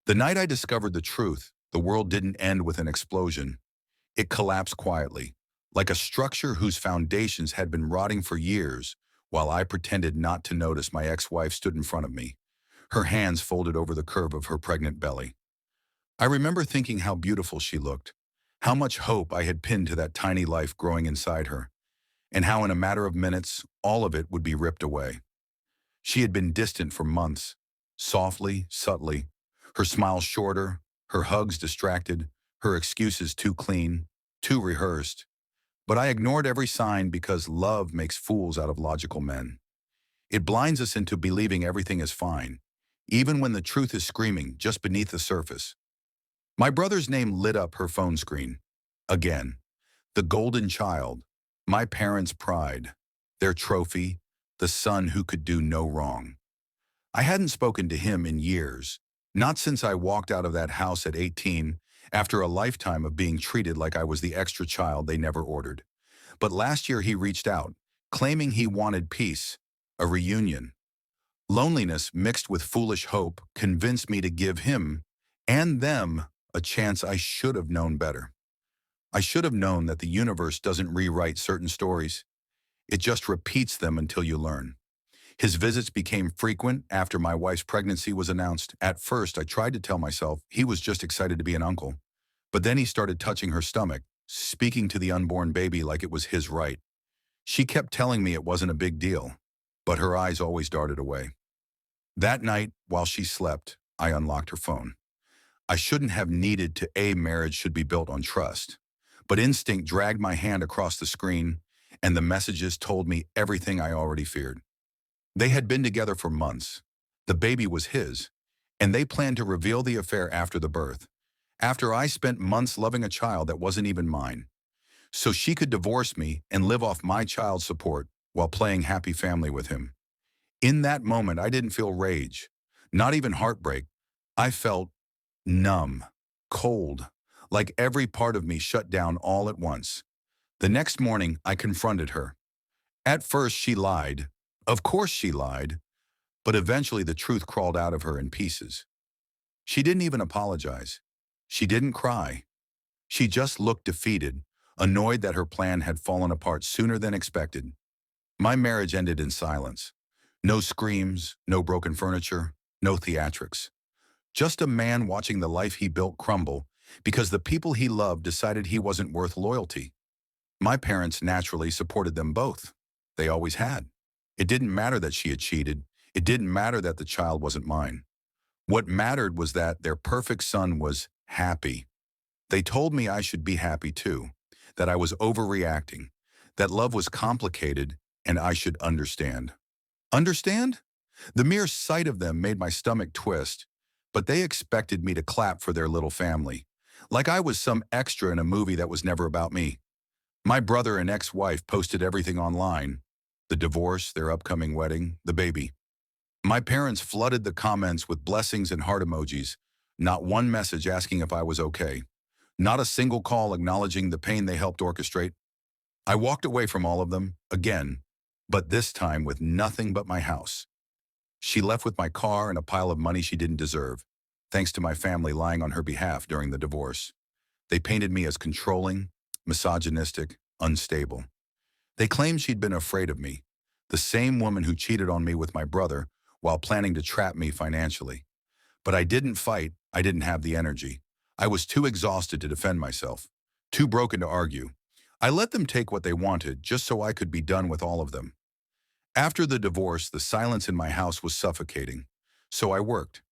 The night I discovered the truth, the world didn't end with an explosion. It collapsed quietly, like a structure whose foundations had been rotting for years, while I pretended not to notice. My ex-wife stood in front of me, her hands folded over the curve of her pregnant belly. I remember thinking how beautiful she looked, how much hope I had pinned to that tiny life growing inside her, and how in a matter of minutes, all of it would be ripped away. She had been distant for months, softly, subtly, her smile shorter, her hugs distracted, her excuses too clean, too rehearsed. But I ignored every sign because love makes fools out of logical men. It blinds us into believing everything is fine, even when the truth is screaming just beneath the surface. My brother's name lit up her phone screen. Again, the golden child, my parents' pride, their trophy, the son who could do no wrong. I hadn't spoken to him in years, not since I walked out of that house at 18 after a lifetime of being treated like I was the extra child they never ordered. But last year he reached out, claiming he wanted peace, a reunion. Loneliness mixed with foolish hope convinced me to give him and them a chance. I should have known better. I should have known that the universe doesn't rewrite certain stories. It just repeats them until you learn. His visits became frequent after my wife's pregnancy was announced. At first, I tried to tell myself he was just excited to be an uncle. But then he started touching her stomach, speaking to the unborn baby like it was his right. She kept telling me it wasn't a big deal, but her eyes always darted away. That night, while she slept, I unlocked her phone. I shouldn't have needed to. A marriage should be built on trust. But instinct dragged my hand across the screen, and the messages told me everything I already feared. They had been together for months. The baby was his, and they planned to reveal the affair after the birth, after I spent months loving a child that wasn't even mine, so she could divorce me and live off my child support while playing happy family with him. In that moment, I didn't feel rage, not even heartbreak. I felt numb, cold, like every part of me shut down all at once. The next morning, I confronted her. At first, she lied. Of course she lied, but eventually the truth crawled out of her in pieces. She didn't even apologize. She didn't cry. She just looked defeated, annoyed that her plan had fallen apart sooner than expected. My marriage ended in silence. No screams, no broken furniture, no theatrics. Just a man watching the life he built crumble because the people he loved decided he wasn't worth loyalty. My parents naturally supported them both. They always had. It didn't matter that she had cheated. It didn't matter that the child wasn't mine. What mattered was that their perfect son was happy. They told me I should be happy too, that I was overreacting, that love was complicated, and I should understand. Understand? The mere sight of them made my stomach twist, but they expected me to clap for their little family, like I was some extra in a movie that was never about me. My brother and ex-wife posted everything online: the divorce, their upcoming wedding, the baby. My parents flooded the comments with blessings and heart emojis, not one message asking if I was okay, not a single call acknowledging the pain they helped orchestrate. I walked away from all of them, again, but this time with nothing but my house. She left with my car and a pile of money she didn't deserve, thanks to my family lying on her behalf during the divorce. They painted me as controlling, misogynistic, unstable. They claimed she'd been afraid of me, the same woman who cheated on me with my brother while planning to trap me financially. But I didn't fight. I didn't have the energy. I was too exhausted to defend myself, too broken to argue. I let them take what they wanted just so I could be done with all of them. After the divorce, the silence in my house was suffocating. So I worked.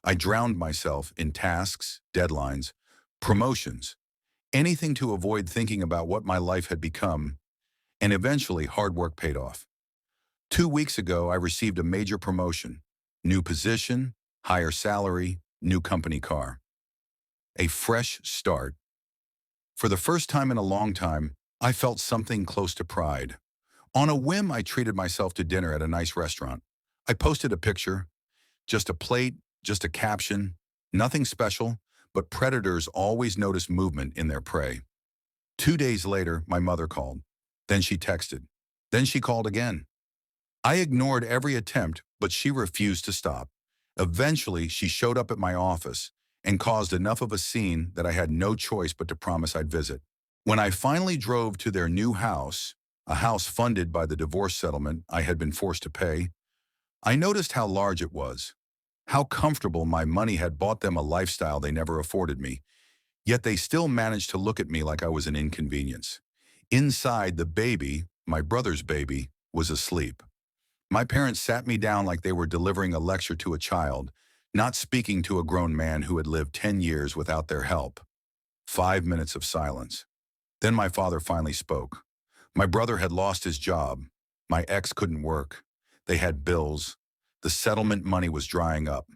I drowned myself in tasks, deadlines, promotions, anything to avoid thinking about what my life had become, and eventually hard work paid off. 2 weeks ago, I received a major promotion, new position, higher salary, new company car. A fresh start. For the first time in a long time, I felt something close to pride. On a whim, I treated myself to dinner at a nice restaurant. I posted a picture, just a plate, just a caption, nothing special, but predators always notice movement in their prey. 2 days later, my mother called. Then she texted. Then she called again. I ignored every attempt, but she refused to stop. Eventually, she showed up at my office, and caused enough of a scene that I had no choice but to promise I'd visit. When I finally drove to their new house, a house funded by the divorce settlement I had been forced to pay, I noticed how large it was, how comfortable my money had bought them a lifestyle they never afforded me, yet they still managed to look at me like I was an inconvenience. Inside, the baby, my brother's baby, was asleep. My parents sat me down like they were delivering a lecture to a child, not speaking to a grown man who had lived 10 years without their help. 5 minutes of silence. Then my father finally spoke. My brother had lost his job. My ex couldn't work. They had bills. The settlement money was drying up.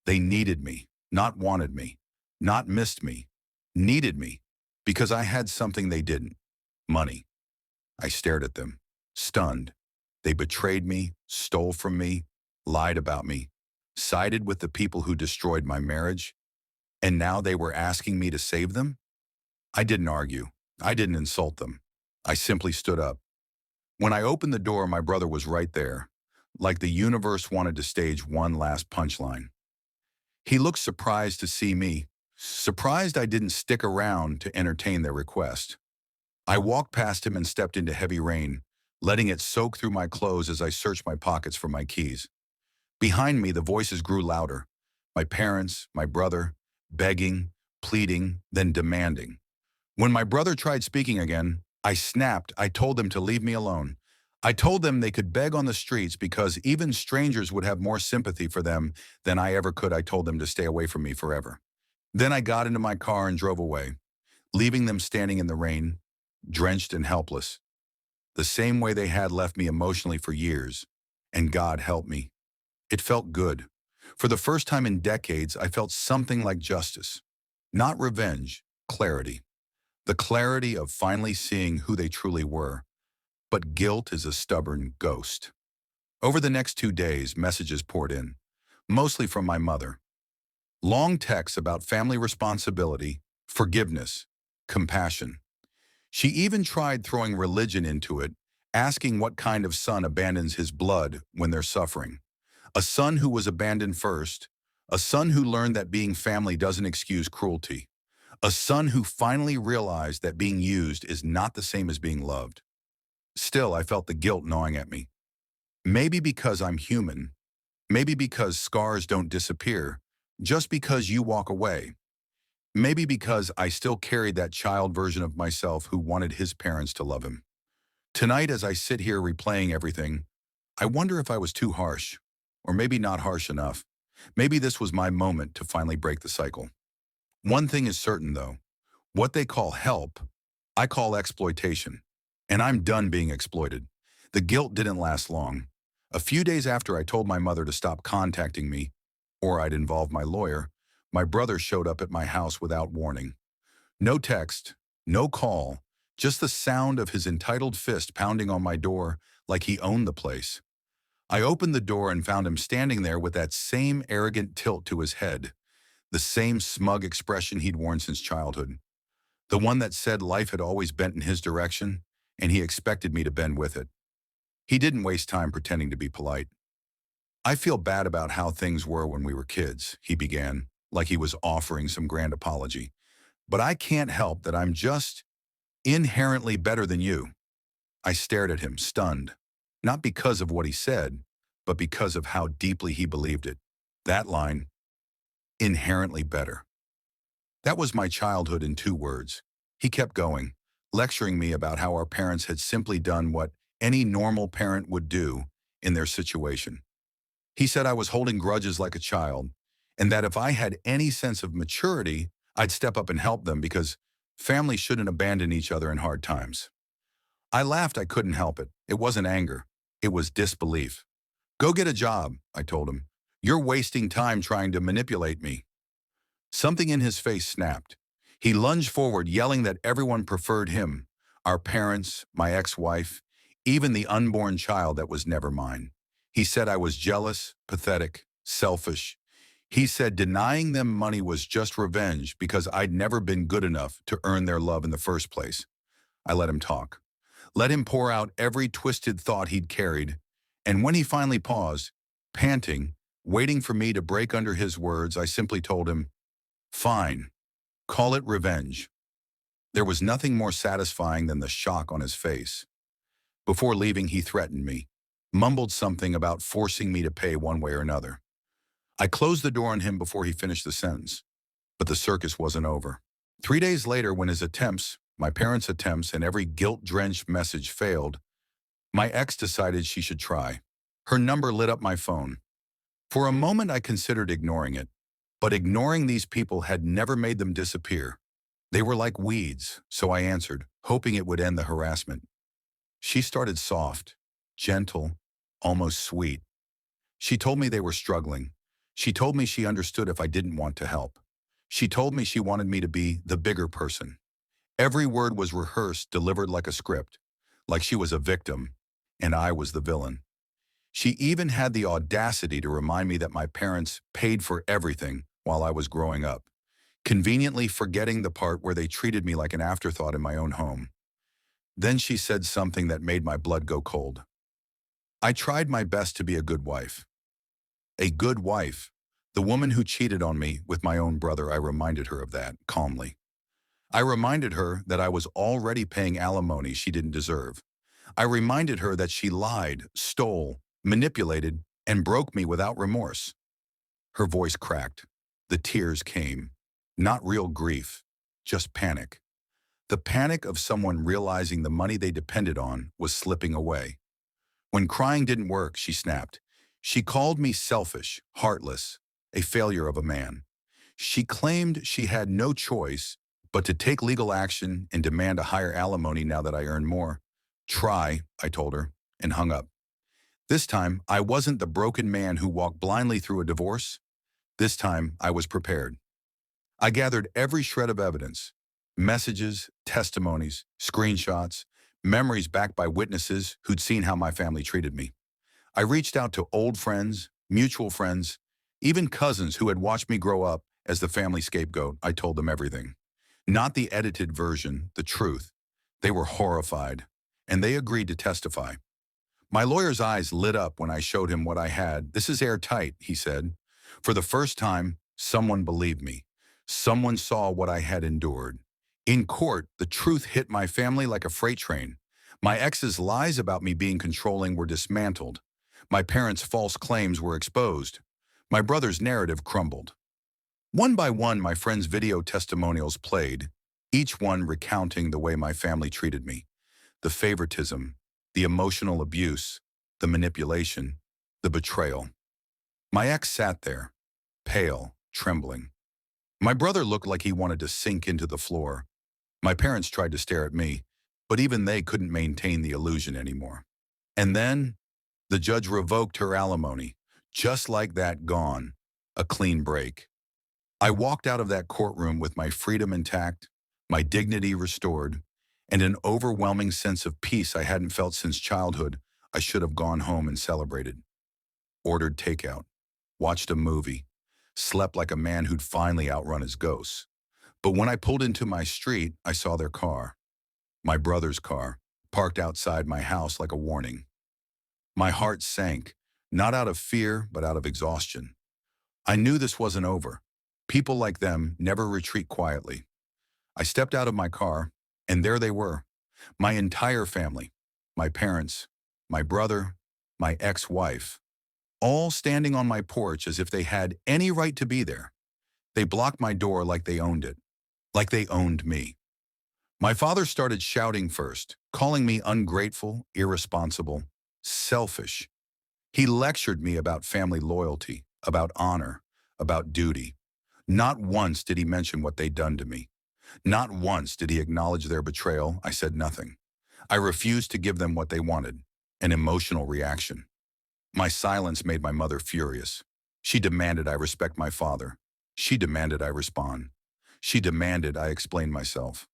They needed me, not wanted me, not missed me, needed me, because I had something they didn't: money. I stared at them, stunned. They betrayed me, stole from me, lied about me, sided with the people who destroyed my marriage, and now they were asking me to save them? I didn't argue. I didn't insult them. I simply stood up. When I opened the door, my brother was right there, like the universe wanted to stage one last punchline. He looked surprised to see me, surprised I didn't stick around to entertain their request. I walked past him and stepped into heavy rain, letting it soak through my clothes as I searched my pockets for my keys. Behind me, the voices grew louder. My parents, my brother, begging, pleading, then demanding. When my brother tried speaking again, I snapped. I told them to leave me alone. I told them they could beg on the streets because even strangers would have more sympathy for them than I ever could. I told them to stay away from me forever. Then I got into my car and drove away, leaving them standing in the rain, drenched and helpless, the same way they had left me emotionally for years. And God help me. It felt good. For the first time in decades, I felt something like justice. Not revenge, clarity. The clarity of finally seeing who they truly were. But guilt is a stubborn ghost. Over the next 2 days, messages poured in, mostly from my mother. Long texts about family responsibility, forgiveness, compassion. She even tried throwing religion into it, asking what kind of son abandons his blood when they're suffering. A son who was abandoned first, a son who learned that being family doesn't excuse cruelty, a son who finally realized that being used is not the same as being loved. Still, I felt the guilt gnawing at me. Maybe because I'm human, maybe because scars don't disappear just because you walk away. Maybe because I still carried that child version of myself who wanted his parents to love him. Tonight, as I sit here replaying everything, I wonder if I was too harsh, or maybe not harsh enough. Maybe this was my moment to finally break the cycle. One thing is certain, though. What they call help, I call exploitation. And I'm done being exploited. The guilt didn't last long. A few days after I told my mother to stop contacting me, or I'd involve my lawyer, my brother showed up at my house without warning. No text, no call, just the sound of his entitled fist pounding on my door like he owned the place. I opened the door and found him standing there with that same arrogant tilt to his head, the same smug expression he'd worn since childhood, the one that said life had always bent in his direction, and he expected me to bend with it. He didn't waste time pretending to be polite. "I feel bad about how things were when we were kids," he began, like he was offering some grand apology. "But I can't help that I'm just inherently better than you." I stared at him, stunned, not because of what he said, but because of how deeply he believed it. That line, inherently better. That was my childhood in 2 words. He kept going, lecturing me about how our parents had simply done what any normal parent would do in their situation. He said I was holding grudges like a child, and that if I had any sense of maturity, I'd step up and help them because families shouldn't abandon each other in hard times. I laughed. I couldn't help it. It wasn't anger. It was disbelief. "Go get a job," I told him. "You're wasting time trying to manipulate me." Something in his face snapped. He lunged forward, yelling that everyone preferred him, our parents, my ex-wife, even the unborn child that was never mine. He said I was jealous, pathetic, selfish. He said denying them money was just revenge because I'd never been good enough to earn their love in the first place. I let him talk. Let him pour out every twisted thought he'd carried. And when he finally paused, panting, waiting for me to break under his words, I simply told him, Fine, call it revenge. There was nothing more satisfying than the shock on his face. Before leaving, he threatened me, mumbled something about forcing me to pay one way or another. I closed the door on him before he finished the sentence, but the circus wasn't over. 3 days later, when his attempts, my parents' attempts, and every guilt-drenched message failed, my ex decided she should try. Her number lit up my phone. For a moment, I considered ignoring it, but ignoring these people had never made them disappear. They were like weeds, so I answered, hoping it would end the harassment. She started soft, gentle, almost sweet. She told me they were struggling. She told me she understood if I didn't want to help. She told me she wanted me to be the bigger person. Every word was rehearsed, delivered like a script, like she was a victim, and I was the villain. She even had the audacity to remind me that my parents paid for everything while I was growing up, conveniently forgetting the part where they treated me like an afterthought in my own home. Then she said something that made my blood go cold. I tried my best to be a good wife. A good wife. The woman who cheated on me with my own brother, I reminded her of that, calmly. I reminded her that I was already paying alimony she didn't deserve. I reminded her that she lied, stole, manipulated, and broke me without remorse. Her voice cracked. The tears came. Not real grief, just panic. The panic of someone realizing the money they depended on was slipping away. When crying didn't work, she snapped. She called me selfish, heartless, a failure of a man. She claimed she had no choice but to take legal action and demand a higher alimony now that I earn more. Try, I told her, and hung up. This time, I wasn't the broken man who walked blindly through a divorce. This time, I was prepared. I gathered every shred of evidence, messages, testimonies, screenshots, memories backed by witnesses who'd seen how my family treated me. I reached out to old friends, mutual friends, even cousins who had watched me grow up as the family scapegoat. I told them everything. Not the edited version, the truth. They were horrified, and they agreed to testify. My lawyer's eyes lit up when I showed him what I had. This is airtight, he said. For the first time, someone believed me. Someone saw what I had endured. In court, the truth hit my family like a freight train. My ex's lies about me being controlling were dismantled. My parents' false claims were exposed. My brother's narrative crumbled. One by one, my friends' video testimonials played, each one recounting the way my family treated me. The favoritism, the emotional abuse, the manipulation, the betrayal. My ex sat there, pale, trembling. My brother looked like he wanted to sink into the floor. My parents tried to stare at me, but even they couldn't maintain the illusion anymore. And then, the judge revoked her alimony. Just like that, gone. A clean break. I walked out of that courtroom with my freedom intact, my dignity restored, and an overwhelming sense of peace I hadn't felt since childhood. I should have gone home and celebrated. Ordered takeout. Watched a movie. Slept like a man who'd finally outrun his ghosts. But when I pulled into my street, I saw their car. My brother's car, parked outside my house like a warning. My heart sank, not out of fear, but out of exhaustion. I knew this wasn't over. People like them never retreat quietly. I stepped out of my car, and there they were. My entire family, my parents, my brother, my ex-wife, all standing on my porch as if they had any right to be there. They blocked my door like they owned it, like they owned me. My father started shouting first, calling me ungrateful, irresponsible, selfish. He lectured me about family loyalty, about honor, about duty. Not once did he mention what they'd done to me. Not once did he acknowledge their betrayal. I said nothing. I refused to give them what they wanted, an emotional reaction. My silence made my mother furious. She demanded I respect my father. She demanded I respond. She demanded I explain myself.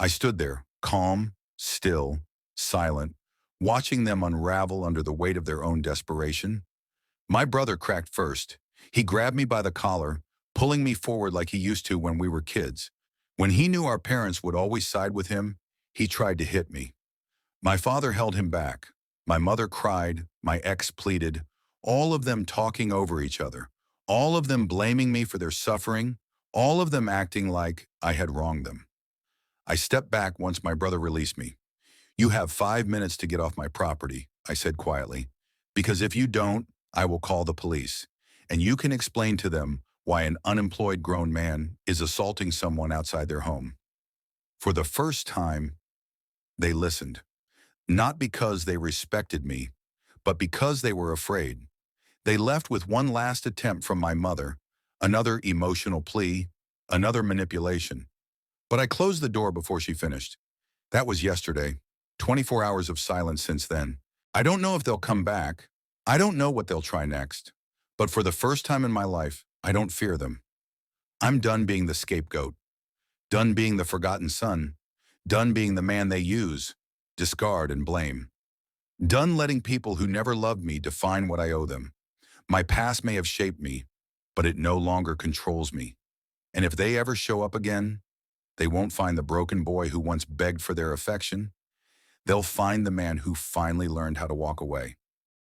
I stood there, calm, still, silent, watching them unravel under the weight of their own desperation. My brother cracked first. He grabbed me by the collar, pulling me forward like he used to when we were kids. When he knew our parents would always side with him, he tried to hit me. My father held him back. My mother cried, my ex pleaded, all of them talking over each other, all of them blaming me for their suffering, all of them acting like I had wronged them. I stepped back once my brother released me. "You have 5 minutes to get off my property," I said quietly, "because if you don't, I will call the police, and you can explain to them why an unemployed grown man is assaulting someone outside their home." For the first time, they listened, not because they respected me, but because they were afraid. They left with one last attempt from my mother, another emotional plea, another manipulation. But I closed the door before she finished. That was yesterday. 24 hours of silence since then. I don't know if they'll come back. I don't know what they'll try next. But for the first time in my life, I don't fear them. I'm done being the scapegoat, done being the forgotten son, done being the man they use, discard, and blame. Done letting people who never loved me define what I owe them. My past may have shaped me, but it no longer controls me. And if they ever show up again, they won't find the broken boy who once begged for their affection. They'll find the man who finally learned how to walk away.